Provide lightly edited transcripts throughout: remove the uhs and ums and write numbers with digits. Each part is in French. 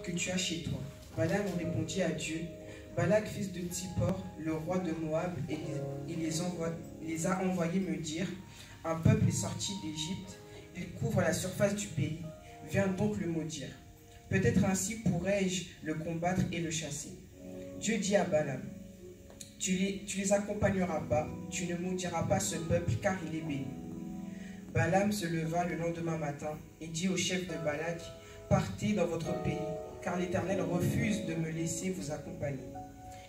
que tu as chez toi. Balaam répondit à Dieu, Balak, fils de Tsippor, le roi de Moab, il les a envoyés me dire, un peuple est sorti d'Égypte, il couvre la surface du pays, viens donc le maudire. Peut-être ainsi pourrais-je le combattre et le chasser. Dieu dit à Balaam, tu les accompagneras pas, tu ne maudiras pas ce peuple car il est béni. Balaam se leva le lendemain matin et dit au chef de Balak, partez dans votre pays, car l'Éternel refuse de me laisser vous accompagner.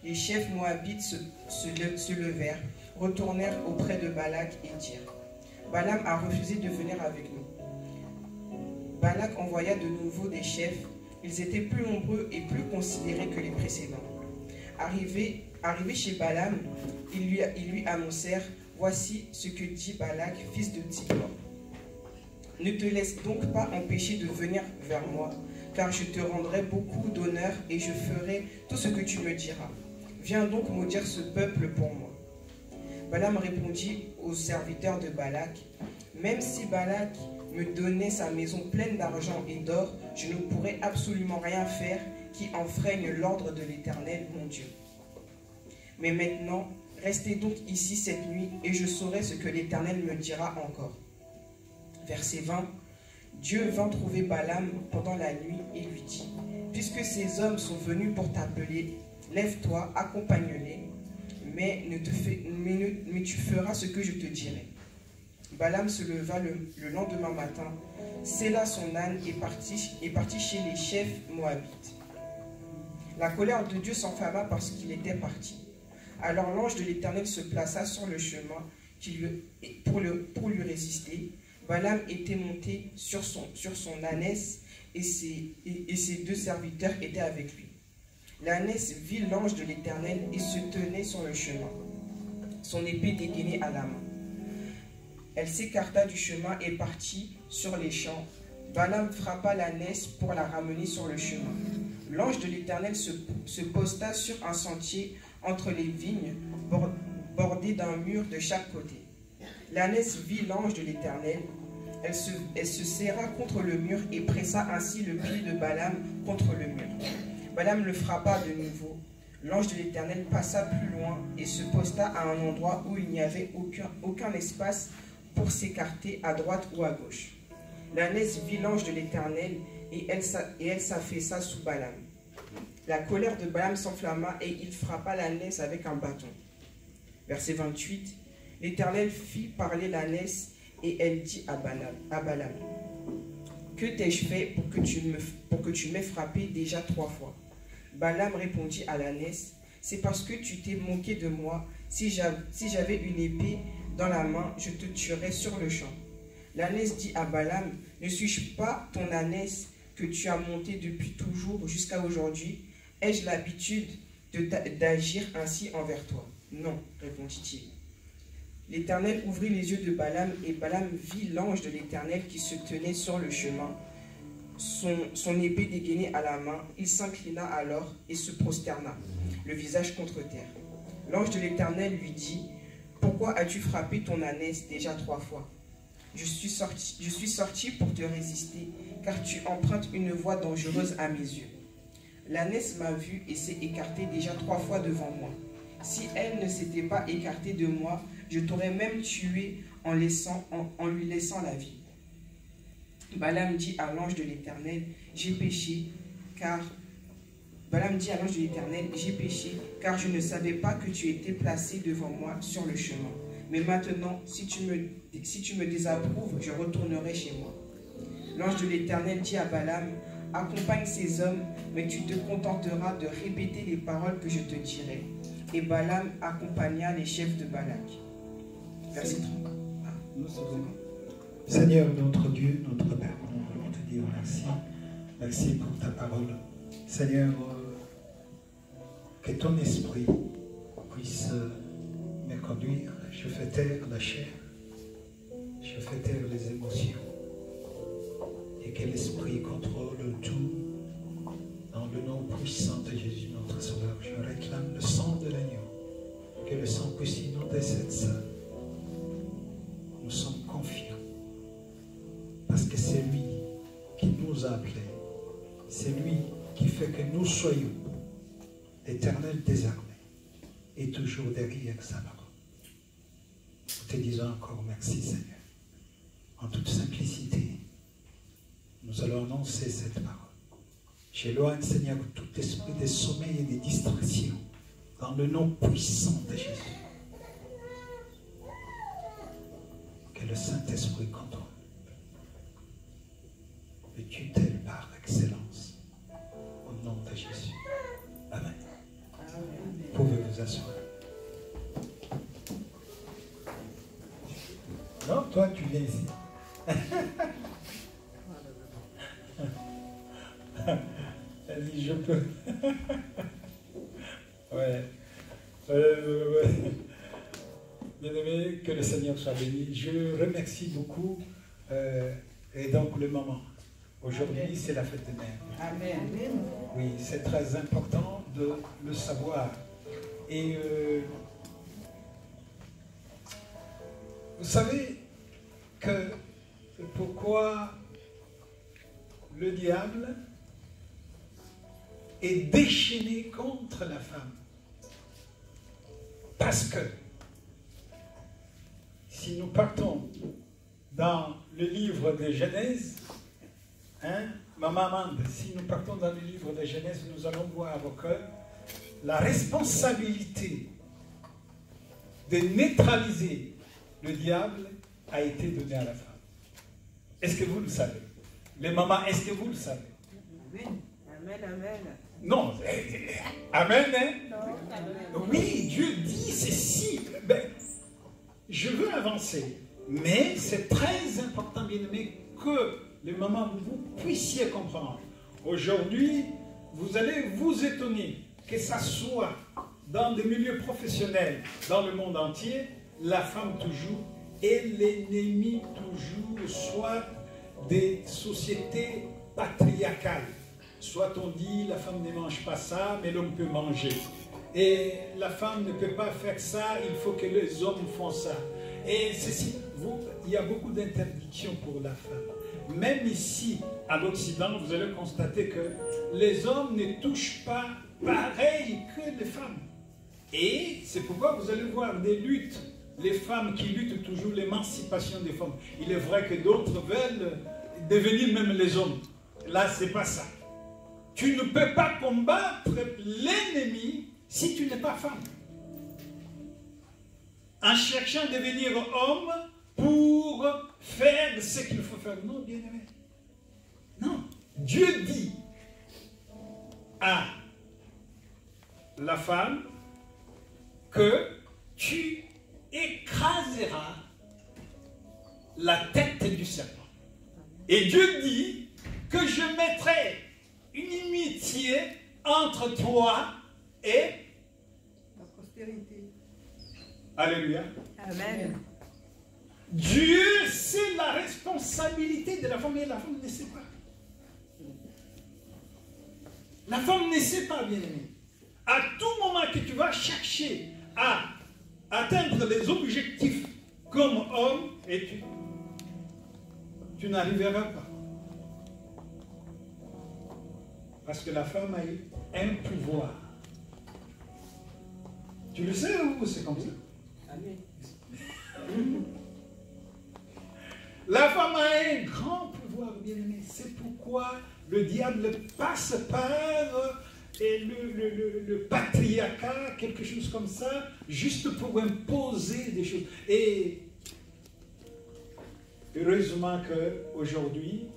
Les chefs moabites se levèrent, retournèrent auprès de Balak et dirent, Balaam a refusé de venir avec nous. Balak envoya de nouveau des chefs, ils étaient plus nombreux et plus considérés que les précédents. Arrivés chez Balaam, ils lui annoncèrent, voici ce que dit Balak, fils de Tsippor. Ne te laisse donc pas empêcher de venir vers moi, car je te rendrai beaucoup d'honneur et je ferai tout ce que tu me diras. Viens donc maudire ce peuple pour moi. Balaam répondit aux serviteurs de Balak, même si Balak me donnait sa maison pleine d'argent et d'or, je ne pourrais absolument rien faire qui enfreigne l'ordre de l'Éternel, mon Dieu. Mais maintenant, restez donc ici cette nuit, et je saurai ce que l'Éternel me dira encore. Verset 20. Dieu vint trouver Balaam pendant la nuit et lui dit, puisque ces hommes sont venus pour t'appeler, lève-toi, accompagne-les, mais tu feras ce que je te dirai. Balaam se leva le lendemain matin, sella son âne et partit chez les chefs moabites. La colère de Dieu s'enflamma parce qu'il était parti. Alors l'ange de l'Éternel se plaça sur le chemin pour lui résister. Balaam était monté sur son ânesse et ses deux serviteurs étaient avec lui. L'ânesse vit l'ange de l'Éternel et se tenait sur le chemin, son épée dégainée à la main. Elle s'écarta du chemin et partit sur les champs. Balaam frappa l'ânesse pour la ramener sur le chemin. L'ange de l'Éternel se posta sur un sentier entre les vignes, bordé d'un mur de chaque côté. L'ânesse vit l'ange de l'Éternel. Elle se serra contre le mur et pressa ainsi le pied de Balaam contre le mur. Balaam le frappa de nouveau. L'ange de l'Éternel passa plus loin et se posta à un endroit où il n'y avait aucun espace pour s'écarter à droite ou à gauche. L'ânesse vit l'ange de l'Éternel et elle s'affaissa sous Balaam. La colère de Balaam s'enflamma et il frappa l'ânesse avec un bâton. Verset 28. L'Éternel fit parler l'ânesse et elle dit à Balaam, que t'ai-je fait pour que tu m'aies frappé déjà 3 fois? Balaam répondit à l'ânesse, c'est parce que tu t'es moqué de moi. Si j'avais une épée dans la main, je te tuerais sur le champ. L'ânesse dit à Balaam, ne suis-je pas ton ânesse que tu as montée depuis toujours jusqu'à aujourd'hui? Ai-je l'habitude d'agir ainsi envers toi? Non, répondit-il. L'Éternel ouvrit les yeux de Balaam et Balaam vit l'ange de l'Éternel qui se tenait sur le chemin, son épée dégainée à la main. Il s'inclina alors et se prosterna, le visage contre terre. L'ange de l'Éternel lui dit, pourquoi as-tu frappé ton ânesse déjà 3 fois? Je suis sorti pour te résister, car tu empruntes une voie dangereuse à mes yeux. L'ânesse m'a vu et s'est écartée déjà 3 fois devant moi. Si elle ne s'était pas écartée de moi, je t'aurais même tué en lui laissant la vie. Balaam dit à l'ange de l'Éternel, j'ai péché, car je ne savais pas que tu étais placé devant moi sur le chemin. Mais maintenant, si tu me désapprouves, je retournerai chez moi. L'ange de l'Éternel dit à Balaam, accompagne ces hommes, mais tu te contenteras de répéter les paroles que je te dirai. Et Balaam accompagna les chefs de Balak. Verset 30. Seigneur, notre Dieu, notre Père, nous voulons te dire merci. Merci pour ta parole. Seigneur, que ton esprit puisse me conduire. Je fais taire la chair, je fais taire les émotions. Et que l'esprit contrôle tout. Dans le nom puissant de Jésus, notre Sauveur, je réclame le sang de l'agneau. Que le sang puisse inonder cette salle. Nous sommes confiants. Parce que c'est lui qui nous a appelés C'est lui qui fait que nous soyons éternels désormais et toujours derrière sa parole. Nous te disons encore merci, Seigneur. En toute simplicité, nous allons annoncer cette parole. J'éloigne, Seigneur, tout esprit de sommeil et de distraction dans le nom puissant de Jésus. Que le Saint-Esprit contrôle le tutelle par excellence au nom de Jésus. Amen. Vous pouvez vous asseoir. Non, toi tu viens ici. Vas-y, je peux. Ouais. Bien-aimé, que le Seigneur soit béni. Je remercie beaucoup. Et donc le moment. Aujourd'hui, c'est la fête des mères. Amen. Oui, c'est très important de le savoir. Et vous savez que pourquoi le diable est déchaîné contre la femme? Parce que si nous partons dans le livre de Genèse, Maman Amande, si nous partons dans le livre de Genèse, nous allons voir que la responsabilité de neutraliser le diable a été donnée à la femme. Est-ce que vous le savez? Les mamans, est-ce que vous le savez? Amen. Amen, amen. Non. Amen, hein? Non. Oui, Dieu dit ceci. Ben, je veux avancer. Mais c'est très important, bien aimé, que les mamans, vous puissiez comprendre. Aujourd'hui, vous allez vous étonner que ça soit dans des milieux professionnels, dans le monde entier, la femme toujours et l'ennemi toujours, soit des sociétés patriarcales. Soit on dit la femme ne mange pas ça, mais l'homme peut manger. Et la femme ne peut pas faire ça, il faut que les hommes font ça. Et ceci, il y a beaucoup d'interdictions pour la femme. Même ici, à l'Occident, vous allez constater que les hommes ne touchent pas pareil que les femmes. Et c'est pourquoi vous allez voir des luttes, les femmes qui luttent toujours l'émancipation des femmes. Il est vrai que d'autres veulent devenir même les hommes. Là, c'est pas ça. Tu ne peux pas combattre l'ennemi si tu n'es pas femme. En cherchant à devenir homme pour faire ce qu'il faut faire. Non, bien aimé. Non. Dieu dit à la femme que tu écraseras la tête du serpent. Et Dieu dit que je mettrai une inimitié entre toi et La postérité. Alléluia. Amen. Dieu, c'est la responsabilité de la femme et la femme ne sait pas. La femme ne sait pas, bien aimé. À tout moment que tu vas chercher à atteindre les objectifs comme homme, et tu n'arriveras pas. Parce que la femme a eu un pouvoir. Tu le sais ou c'est comme ça? Amen. La femme a un grand pouvoir, bien aimé. C'est pourquoi le diable passe par le patriarcat, quelque chose comme ça, juste pour imposer des choses. Et heureusement qu'aujourd'hui,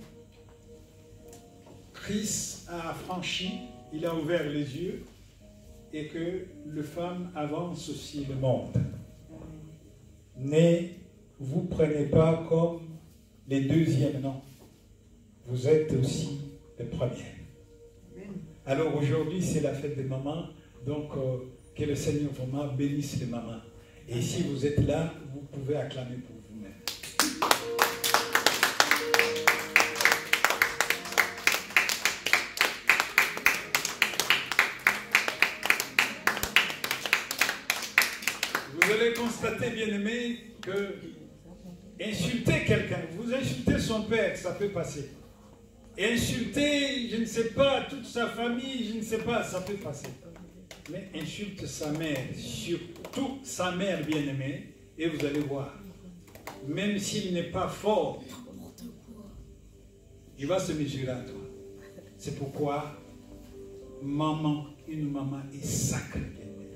Christ a franchi, il a ouvert les yeux et que les femmes avancent aussi le monde. Ne vous prenez pas comme les deuxièmes, non. Vous êtes aussi les premières. Alors aujourd'hui, c'est la fête des mamans, donc que le Seigneur vraiment bénisse les mamans. Et si vous êtes là, vous pouvez acclamer pour vous-même. Vous allez constater, bien aimé, que insulter quelqu'un, vous insultez son père, ça peut passer. Insulter, je ne sais pas, toute sa famille, je ne sais pas, ça peut passer. Mais insulte sa mère, surtout sa mère bien-aimée, et vous allez voir, même s'il n'est pas fort, il va se mesurer à toi. C'est pourquoi une maman est sacrée, bien-aimée.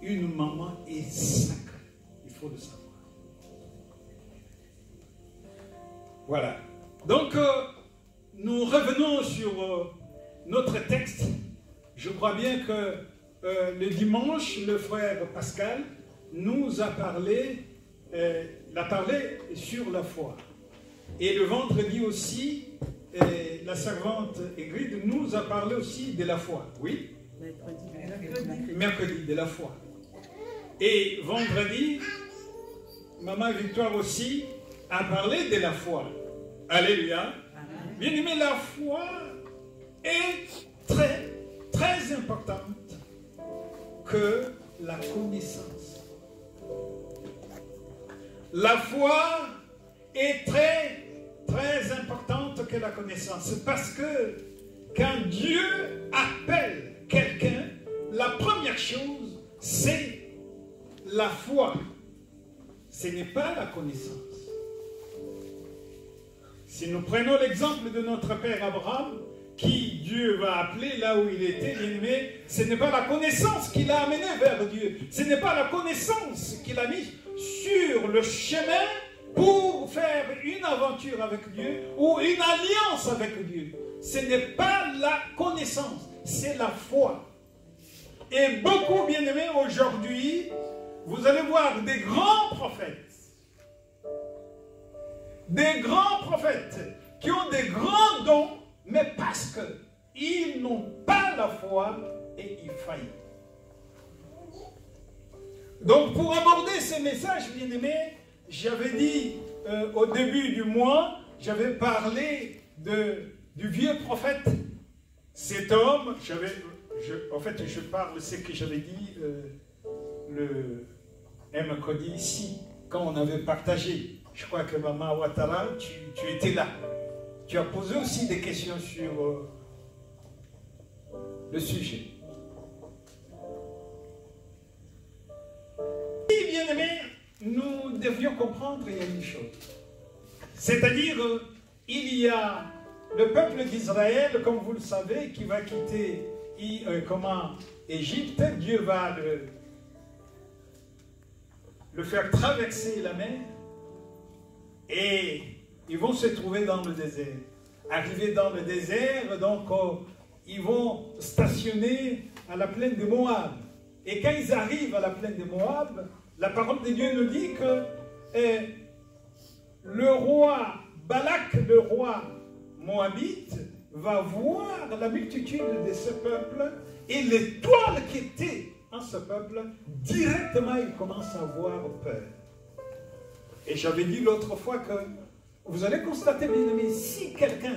Une maman est sacrée, il faut le savoir. Voilà. Donc, nous revenons sur notre texte. Je crois bien que le dimanche, le frère Pascal nous a parlé sur la foi. Et le vendredi aussi, la servante Ingrid nous a parlé aussi de la foi. Oui? Mercredi, de la foi. Et vendredi, Maman Victoire aussi a parlé de la foi. Alléluia. Bien aimé, la foi est très, très importante que la connaissance. La foi est très, très importante que la connaissance. Parce que quand Dieu appelle quelqu'un, la première chose, c'est la foi. Ce n'est pas la connaissance. Si nous prenons l'exemple de notre père Abraham, qui Dieu va appeler là où il était, bien-aimé, ce n'est pas la connaissance qui l'a amené vers Dieu. Ce n'est pas la connaissance qui l'a mis sur le chemin pour faire une aventure avec Dieu ou une alliance avec Dieu. Ce n'est pas la connaissance, c'est la foi. Et beaucoup, bien-aimés, aujourd'hui, vous allez voir des grands prophètes. Des grands prophètes qui ont des grands dons, mais parce qu'ils n'ont pas la foi et ils faillissent. Donc pour aborder ces messages, bien-aimés, j'avais dit au début du mois, j'avais parlé du vieux prophète. Cet homme, en fait je parle ce que j'avais dit le mercredi ici, quand on avait partagé. Je crois que Maman Ouattara, tu étais là. Tu as posé aussi des questions sur le sujet. Et bien aimé, nous devions comprendre il y a une chose. C'est-à-dire, il y a le peuple d'Israël, comme vous le savez, qui va quitter Égypte. Dieu va le faire traverser la mer. Et ils vont se trouver dans le désert. Arrivés dans le désert, donc ils vont stationner à la plaine de Moab. Et quand ils arrivent à la plaine de Moab, la parole de Dieu nous dit que le roi Balak, le roi moabite, va voir la multitude de ce peuple et l'étoile qui était en ce peuple, directement il commence à avoir peur. Et j'avais dit l'autre fois que vous allez constater, bien aimé, si quelqu'un,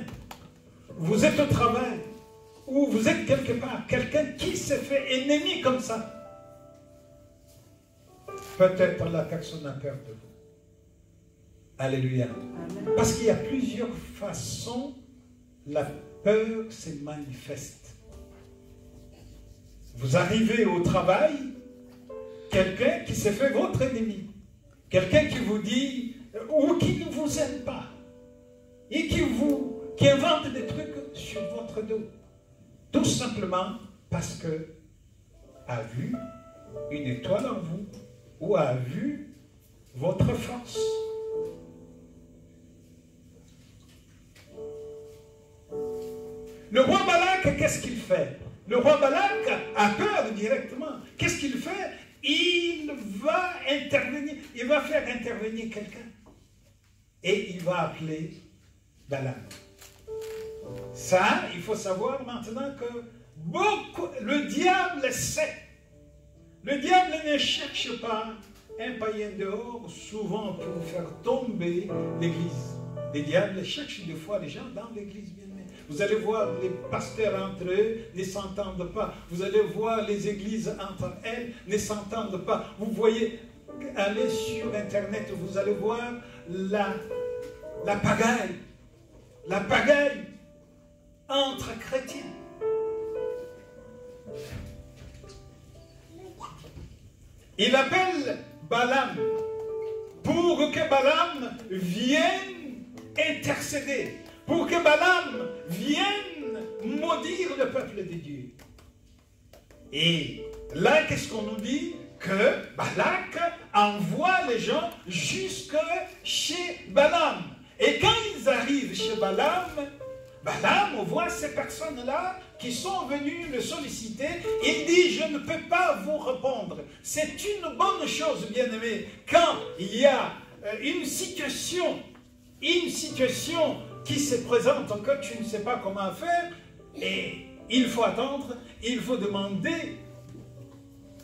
vous êtes au travail, ou vous êtes quelque part, quelqu'un qui s'est fait ennemi comme ça, peut-être la personne a peur de vous. Alléluia. Amen. Parce qu'il y a plusieurs façons, la peur se manifeste. Vous arrivez au travail, quelqu'un qui s'est fait votre ennemi. Quelqu'un qui vous dit, ou qui ne vous aime pas, et qui invente des trucs sur votre dos. Tout simplement parce que a vu une étoile en vous, ou a vu votre force. Le roi Balak, qu'est-ce qu'il fait? Le roi Balak a peur directement. Qu'est-ce qu'il fait? Il va intervenir, il va faire intervenir quelqu'un. Et il va appeler Balaam. Ça, il faut savoir maintenant que le diable sait. Le diable ne cherche pas un païen dehors, souvent pour faire tomber l'église. Le diable cherche des fois les gens dans l'église bien. Vous allez voir les pasteurs entre eux ne s'entendent pas. Vous allez voir les églises entre elles ne s'entendent pas. Vous voyez, allez sur Internet, vous allez voir la pagaille. la pagaille entre chrétiens. Il appelle Balaam pour que Balaam vienne intercéder, pour que Balaam vienne maudire le peuple de Dieu. Et là, qu'est-ce qu'on nous dit? Que Balak envoie les gens jusque chez Balaam. Et quand ils arrivent chez Balaam, Balaam voit ces personnes-là qui sont venues le solliciter. Il dit, je ne peux pas vous répondre. C'est une bonne chose, bien-aimé, quand il y a une situation qui se présente, que tu ne sais pas comment faire, et il faut attendre, il faut demander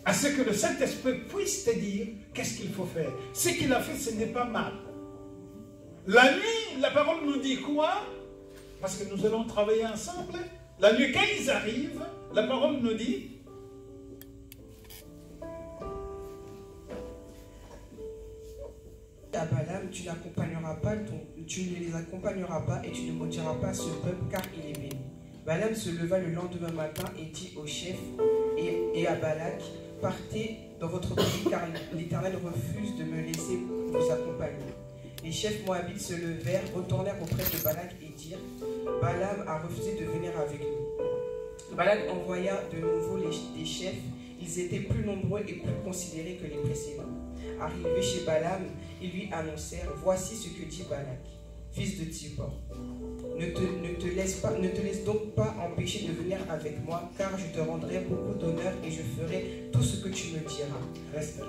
à ce que le Saint-Esprit puisse te dire qu'est-ce qu'il faut faire. Ce qu'il a fait, ce n'est pas mal. La nuit, la parole nous dit quoi? Parce que nous allons travailler ensemble. La nuit, quand ils arrivent, la parole nous dit à Balaam, tu ne les accompagneras pas et tu ne maudiras pas ce peuple car il est béni. Balaam se leva le lendemain matin et dit au chef et à Balak, partez dans votre pays car l'Éternel refuse de me laisser vous accompagner. Les chefs moabites se levèrent, retournèrent auprès de Balak et dirent, Balaam a refusé de venir avec nous. Balak envoya de nouveau des chefs, ils étaient plus nombreux et plus considérés que les précédents. Arrivés chez Balaam, ils lui annoncèrent, voici ce que dit Balak, fils de Tsippor. Ne te laisse donc pas empêcher de venir avec moi, car je te rendrai beaucoup d'honneur et je ferai tout ce que tu me diras. Reste là.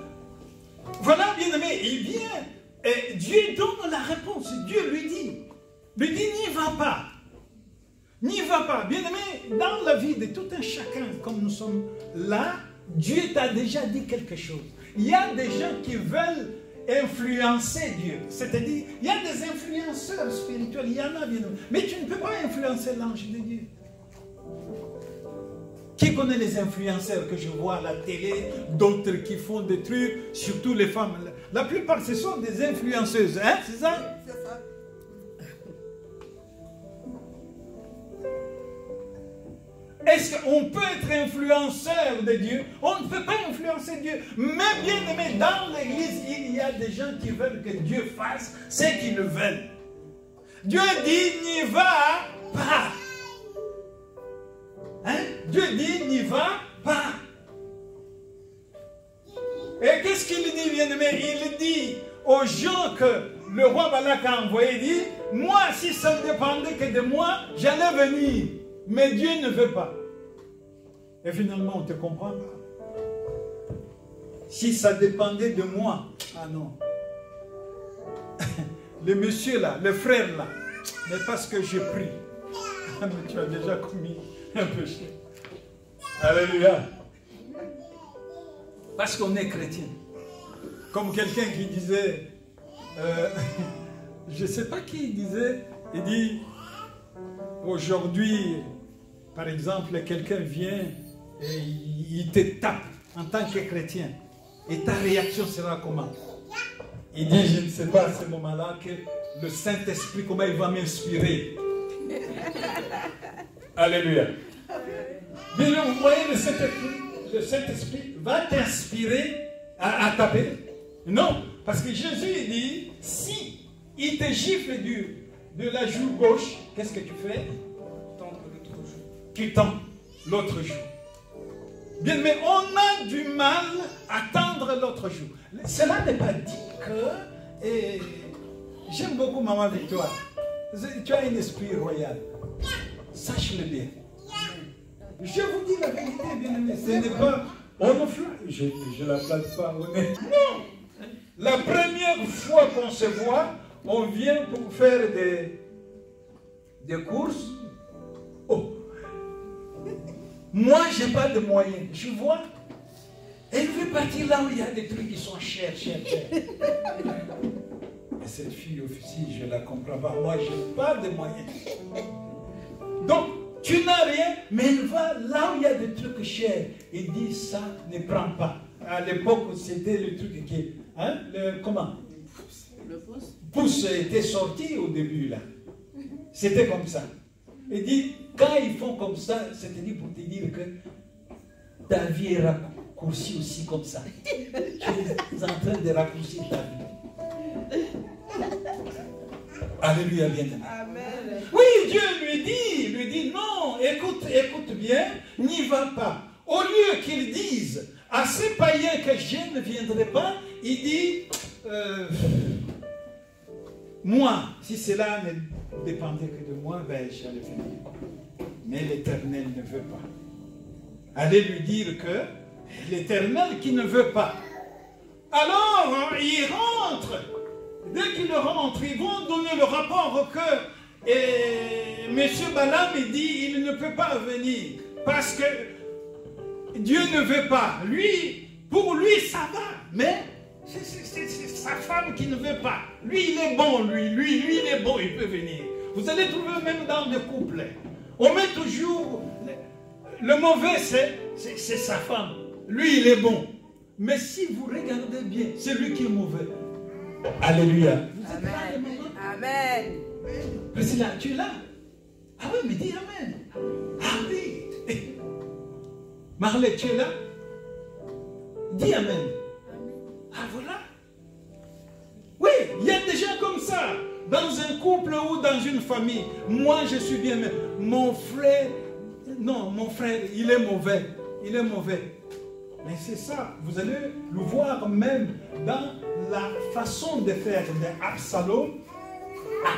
Voilà, bien-aimé, il vient. Et Dieu donne la réponse. Dieu lui dit, n'y va pas. N'y va pas. Bien-aimé, dans la vie de tout un chacun, comme nous sommes là, Dieu t'a déjà dit quelque chose. Il y a des gens qui veulent influencer Dieu. C'est-à-dire, il y a des influenceurs spirituels, il y en a bien. Mais tu ne peux pas influencer l'ange de Dieu. Qui connaît les influenceurs que je vois à la télé, d'autres qui font des trucs, surtout les femmes. La plupart, ce sont des influenceuses, hein, c'est ça? C'est ça. Est-ce qu'on peut être influenceur de Dieu? On ne peut pas influencer Dieu. Mais bien aimé, dans l'église, il y a des gens qui veulent que Dieu fasse ce qu'ils veulent. Dieu dit, n'y va pas. Hein? Dieu dit, n'y va pas. Et qu'est-ce qu'il dit, bien-aimé? Il dit aux gens que le roi Balak a envoyé, il dit, moi, si ça ne dépendait que de moi, j'allais venir. Mais Dieu ne veut pas. Et finalement, on te comprend pas. Si ça dépendait de moi, ah non. Le monsieur là, le frère là, mais parce que je prie. Mais tu as déjà commis un péché. Alléluia. Parce qu'on est chrétien. Comme quelqu'un qui disait, je ne sais pas qui disait, il dit, aujourd'hui, par exemple, quelqu'un vient et il te tape en tant que chrétien. Et ta réaction sera comment? Il dit, je ne sais pas à ce moment-là que le Saint-Esprit, comment il va m'inspirer. Alléluia. Bien, vous voyez, le Saint-Esprit va t'inspirer à taper. Non, parce que Jésus il dit, si il te gifle de la joue gauche, qu'est-ce que tu fais? Tu tends l'autre joue. Bien, mais on a du mal à tendre l'autre joue. Cela n'est pas dit que... j'aime beaucoup Maman Victoire. Tu as un esprit royal. Sache-le bien. Je vous dis la vérité, bien aimé. Ce n'est pas... On ne je ne la place pas honnête. Non. La première fois qu'on se voit, on vient pour faire des courses. Oh. Moi, je n'ai pas de moyens. Je vois. Elle veut partir là où il y a des trucs qui sont chers. Et cette fille aussi, je ne la comprends pas. Moi, je n'ai pas de moyens. Donc, tu n'as rien, mais elle va là où il y a des trucs chers. Et dit, ça ne prend pas. À l'époque, c'était le truc qui... Hein, comment? Le pouce. Pouce était sorti au début, là. C'était comme ça. Il dit, quand ils font comme ça, c'est-à-dire pour te dire que ta vie est raccourcie aussi comme ça. Tu es en train de raccourcir ta vie. Alléluia, bien-aimé. Amen. Oui, Dieu lui dit, non, écoute bien, n'y va pas. Au lieu qu'il dise à ces païens que je ne viendrai pas, il dit, moi, si cela ne dépendait que de moi, ben j'allais venir. Mais l'Éternel ne veut pas. Allez lui dire que l'Éternel qui ne veut pas. Alors, il rentre. Dès qu'il rentre, ils vont donner le rapport que M. Balaam dit il ne peut pas venir parce que Dieu ne veut pas. Lui, pour lui, ça va. Mais c'est sa femme qui ne veut pas. Lui, il est bon, lui, il est bon, il peut venir. Vous allez trouver même dans le couple. On met toujours le mauvais, c'est sa femme. Lui, il est bon. Mais si vous regardez bien, c'est lui qui est mauvais. Alléluia. Amen. Amen. Priscilla, tu es là? Ah oui, mais dis Amen. Ah oui. Marley, tu es là? Dis Amen. Ah voilà. Oui, il y a des gens comme ça. Dans un couple ou dans une famille. Moi, je suis bien. Mais mon frère, non, mon frère, il est mauvais. Il est mauvais. Mais c'est ça. Vous allez le voir même dans la façon de faire d'Absalom.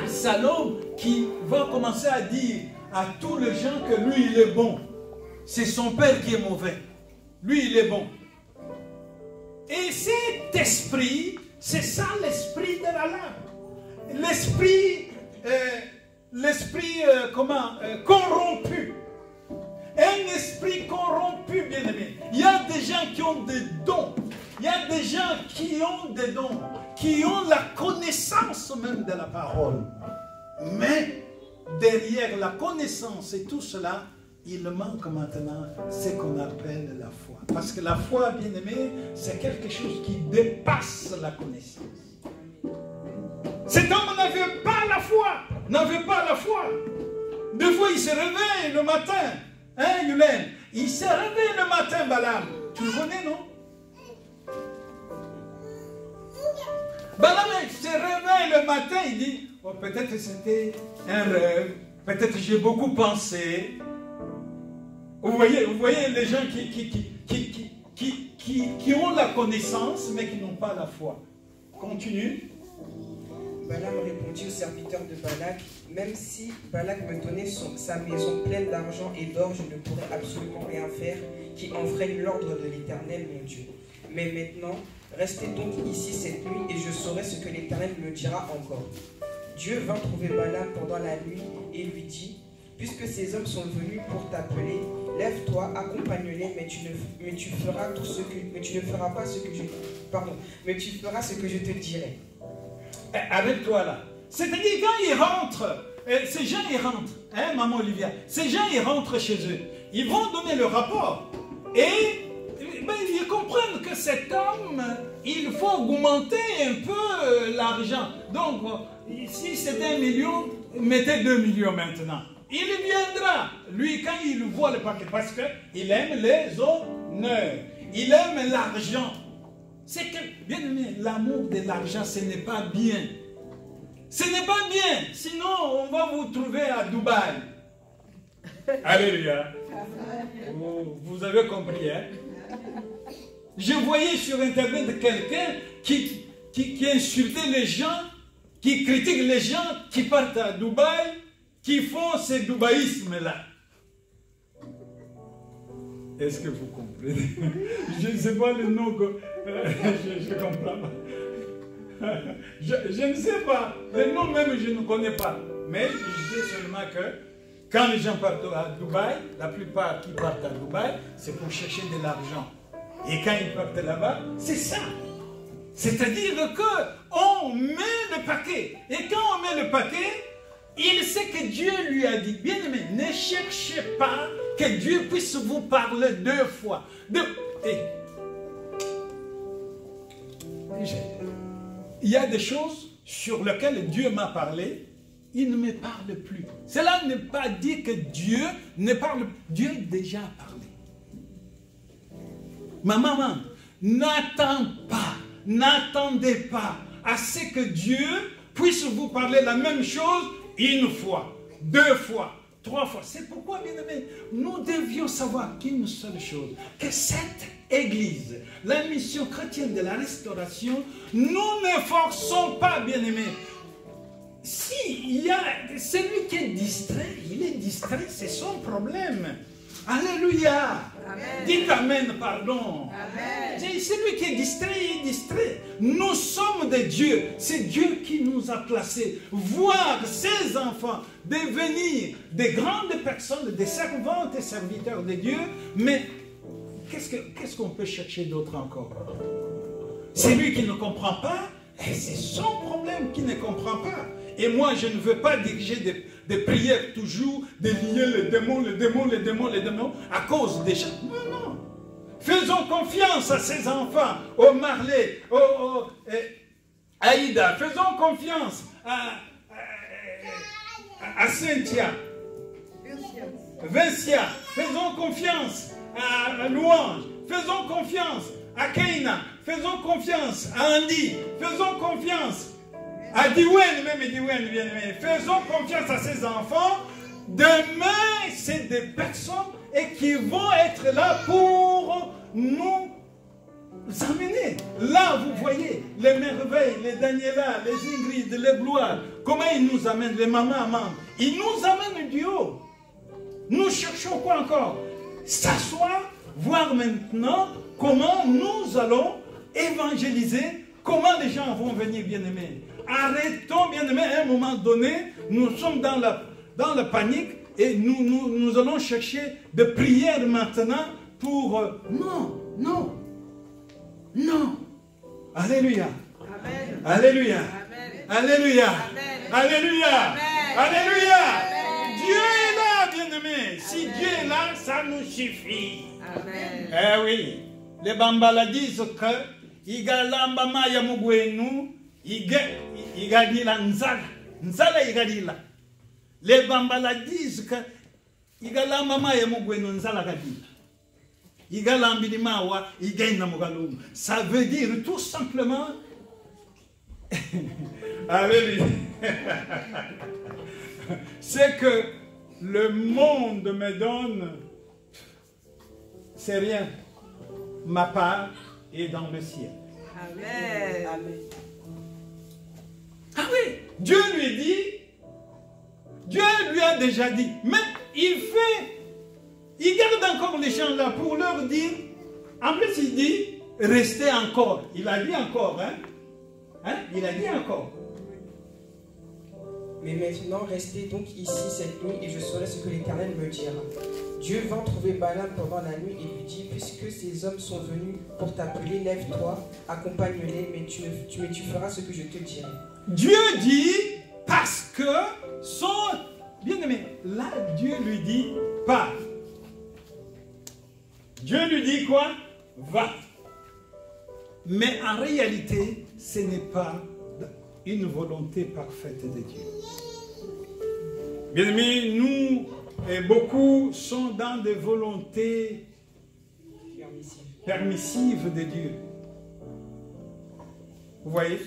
Absalom qui va commencer à dire à tous les gens que lui, il est bon. C'est son père qui est mauvais. Lui, il est bon. Et cet esprit, c'est ça l'esprit de la lame. L'esprit, corrompu. Un esprit corrompu, bien-aimé. Il y a des gens qui ont des dons. Il y a des gens qui ont des dons, qui ont la connaissance même de la parole. Mais derrière la connaissance et tout cela, il manque maintenant ce qu'on appelle la foi. Parce que la foi, bien-aimé, c'est quelque chose qui dépasse la connaissance. Cet homme n'avait pas la foi. N'avait pas la foi. Des fois, il se réveille le matin. Hein, Yulen? Il se réveille le matin, Balaam. Tu le connais, non? Balaam se réveille le matin, il dit, oh, peut-être c'était un rêve, peut-être j'ai beaucoup pensé. Vous voyez les gens qui ont la connaissance, mais qui n'ont pas la foi. Continue. Balaam répondit au serviteur de Balak, même si Balak me donnait sa maison pleine d'argent et d'or, je ne pourrais absolument rien faire qui enfreigne l'ordre de l'Éternel, mon Dieu. Mais maintenant, restez donc ici cette nuit et je saurai ce que l'Éternel me dira encore. Dieu vint trouver Balaam pendant la nuit et lui dit, puisque ces hommes sont venus pour t'appeler, lève-toi, accompagne-les, mais tu feras ce que je te dirai. Avec toi là. C'est-à-dire quand ils rentrent, ces gens ils rentrent, hein, maman Olivia, ces gens ils rentrent chez eux, ils vont donner le rapport et ils comprennent que cet homme, il faut augmenter un peu l'argent. Donc, si c'était 1 million, mettez 2 millions maintenant. Il viendra, lui, quand il voit le paquet, parce qu'il aime les honneurs, il aime l'argent. C'est que, bien aimé, l'amour de l'argent, ce n'est pas bien. Ce n'est pas bien, sinon on va vous trouver à Dubaï. Alléluia. Vous avez compris, hein? Je voyais sur Internet quelqu'un qui insultait les gens, qui critique les gens qui partent à Dubaï, qui font ce dubaïsme-là. Est-ce que vous comprenez? Je ne sais pas le nom que... je ne comprends pas. Je ne sais pas. Le nom même, je ne connais pas. Mais je sais seulement que quand les gens partent à Dubaï, la plupart qui partent à Dubaï, c'est pour chercher de l'argent. Et quand ils partent là-bas, c'est ça. C'est-à-dire qu'on met le paquet. Et quand on met le paquet, il sait que Dieu lui a dit, bien aimé, ne cherchez pas que Dieu puisse vous parler 2 fois. Il y a des choses sur lesquelles Dieu m'a parlé il ne me parle plus. Cela n'est pas dit que Dieu ne parle. Dieu a déjà parlé. Ma maman, n'attendez pas à ce que Dieu puisse vous parler la même chose une fois, 2 fois, 3 fois. C'est pourquoi, bien aimés, nous devions savoir qu'une seule chose, que cette Église, la mission chrétienne de la restauration, nous ne forçons pas, bien aimés. Si il y a celui qui est distrait, il est distrait, c'est son problème. Alléluia. Amen. Dites Amen, pardon. Amen. Celui qui est distrait, il est distrait. Nous sommes de Dieu. C'est Dieu qui nous a placés. Voir ces enfants devenir des grandes personnes, des servantes et serviteurs de Dieu. Mais qu'est-ce qu'on peut chercher d'autre encore? C'est lui qui ne comprend pas. Et c'est son problème qui ne comprend pas. Et moi, je ne veux pas diriger des prières toujours, de lier les démons, à cause des gens. Non, non. Faisons confiance à ces enfants, au Marley, Aïda. Faisons confiance à Cynthia, Vincia. Faisons confiance à Louange. Faisons confiance à Keina. Faisons confiance à Andy. Faisons confiance à Diwen, même Diwen, bien aimé. Faisons confiance à ces enfants. Demain, c'est des personnes et qui vont être là pour nous amener. Là, vous voyez, les merveilles, les Daniela, les Ingrid, les gloires. Comment ils nous amènent, les mamans Amand. Ils nous amènent du haut. Nous cherchons quoi encore? S'asseoir, voir maintenant comment nous allons évangéliser, comment les gens vont venir, bien-aimés. Arrêtons, bien-aimés, à un moment donné, nous sommes dans la panique et nous allons chercher des prières maintenant pour... Non. Alléluia. Amen. Alléluia. Amen. Alléluia. Amen. Alléluia. Amen. Alléluia. Amen. Dieu est là, bien-aimés. Si Dieu est là, ça nous suffit. Amen. Eh oui. Les Bambala disent que Igalamba Maya Mugwenu, Igadila Nzala Igadila. Les Bambala disent que Igalamba Maya Mugwenu Nzala Gadila. Igalambi Mawa, Igaina Mugalum. Ça veut dire tout simplement. Alléluia. C'est que le monde me donne, c'est rien. Ma part est dans le ciel. Amen. Amen. Ah oui, Dieu lui a déjà dit, mais il garde encore les gens là pour leur dire, en plus il dit, restez encore. Il a dit encore, il a dit encore. Mais maintenant, restez donc ici cette nuit et je saurai ce que l'Éternel me dira. Dieu vint trouver Balaam pendant la nuit et lui dit, puisque ces hommes sont venus pour t'appeler, lève-toi, accompagne-les, mais tu feras ce que je te dirai. Dieu dit, parce que son... Bien-aimé, là, Dieu lui dit, pas. Dieu lui dit quoi? Va. Mais en réalité, ce n'est pas une volonté parfaite de Dieu. Bien-aimés, nous, et beaucoup sont dans des volontés permissives de Dieu. Vous voyez?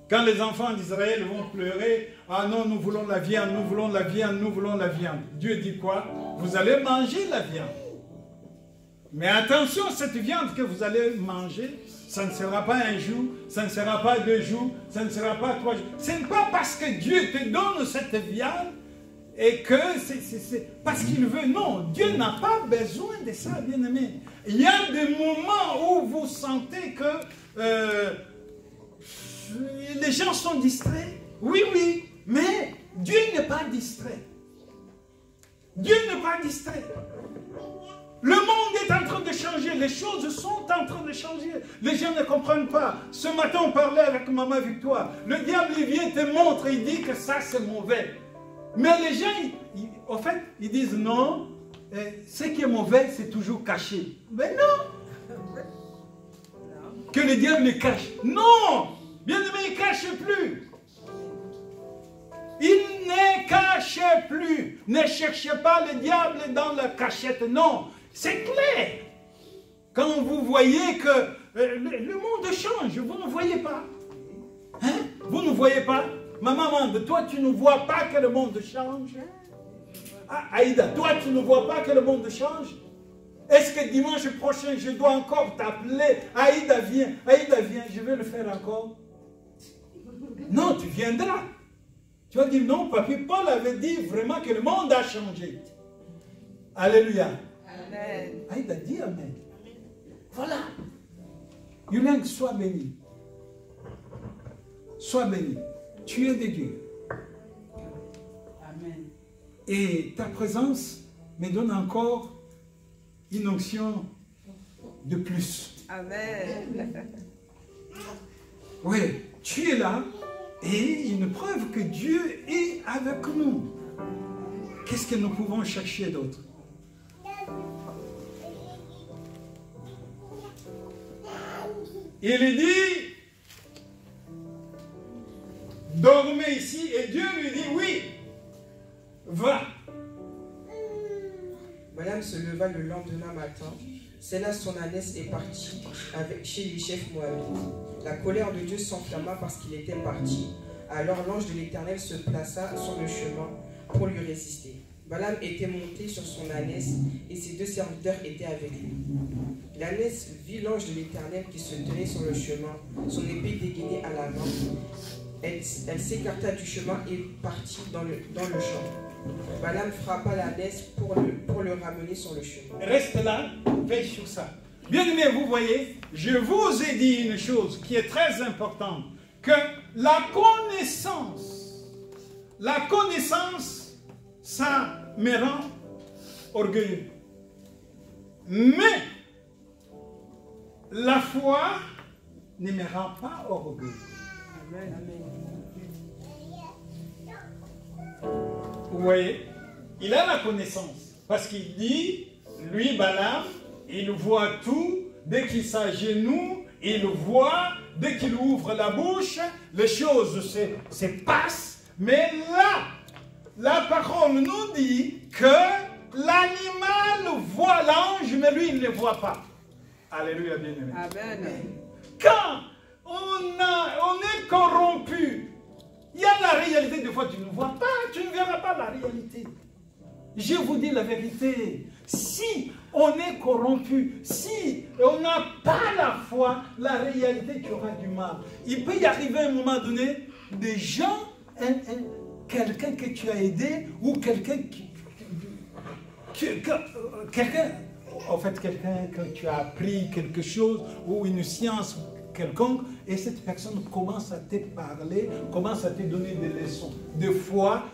Quand les enfants d'Israël vont pleurer, ah non, nous voulons la viande, nous voulons la viande, nous voulons la viande. Dieu dit quoi? Vous allez manger la viande. Mais attention, cette viande que vous allez manger, ça ne sera pas un jour, ça ne sera pas 2 jours, ça ne sera pas 3 jours. Ce n'est pas parce que Dieu te donne cette viande et que c'est parce qu'il veut. Non, Dieu n'a pas besoin de ça, bien-aimé. Il y a des moments où vous sentez que les gens sont distraits. Oui, mais Dieu n'est pas distrait. Dieu n'est pas distrait. Le monde est en train de changer, les choses sont en train de changer. Les gens ne comprennent pas. Ce matin, on parlait avec Maman Victoire. Le diable, il vient te montre, il dit que ça, c'est mauvais. Mais les gens, en fait, ils disent non, ce qui est mauvais, c'est toujours caché. Mais non. Que le diable le cache. Non. Bien aimé, il ne cache plus. Il ne cachait plus. Ne cherchez pas le diable dans la cachette. Non, c'est clair. Quand vous voyez que le monde change, vous ne voyez pas. Hein? Vous ne voyez pas? Maman, toi, tu ne vois pas que le monde change? Ah, Aïda, toi, tu ne vois pas que le monde change? Est-ce que dimanche prochain, je dois encore t'appeler? Aïda, viens, je vais le faire encore. Non, tu viendras. Tu vas dire, non, papi, Paul avait dit vraiment que le monde a changé. Alléluia. Amen. Aïda, dis Amen. Voilà. Yulang, sois béni. Sois béni. Tu es de Dieu. Amen. Et ta présence me donne encore une onction de plus. Amen. Oui, tu es là et une preuve que Dieu est avec nous. Qu'est-ce que nous pouvons chercher d'autre? Il dit, dormez ici, et Dieu lui dit, oui, va. Balaam se leva le lendemain matin, sella son ânesse et partit chez les chefs moabites. La colère de Dieu s'enflamma parce qu'il était parti. Alors l'ange de l'Éternel se plaça sur le chemin pour lui résister. Balaam était monté sur son ânesse et ses 2 serviteurs étaient avec lui. L'ânesse vit l'ange de l'Éternel qui se tenait sur le chemin, son épée dégainée à la main. Elle s'écarta du chemin et partit dans le champ. Balaam frappa l'ânesse pour le ramener sur le chemin. Reste là, veille sur ça. Bien aimé, vous voyez, je vous ai dit une chose qui est très importante, que la connaissance, ça me rend orgueilleux. Mais la foi ne me rend pas orgueilleux. Amen. Amen. Vous voyez, il a la connaissance. Parce qu'il dit, lui, Balaam, il voit tout. Dès qu'il s'agenouille, il voit. Dès qu'il ouvre la bouche, les choses se passent. Mais là, la parole nous dit que l'animal voit l'ange, mais lui, il ne le voit pas. Alléluia, bien-aimé. Amen. Quand on est corrompu, il y a la réalité, des fois tu ne vois pas, tu ne verras pas la réalité. Je vous dis la vérité, si on est corrompu, si on n'a pas la foi, la réalité, tu auras du mal. Il peut y arriver à un moment donné, des gens, quelqu'un que tu as aidé, ou quelqu'un quelqu'un que tu as appris quelque chose, ou une science quelconque, et cette personne commence à te parler, commence à te donner des leçons de foi.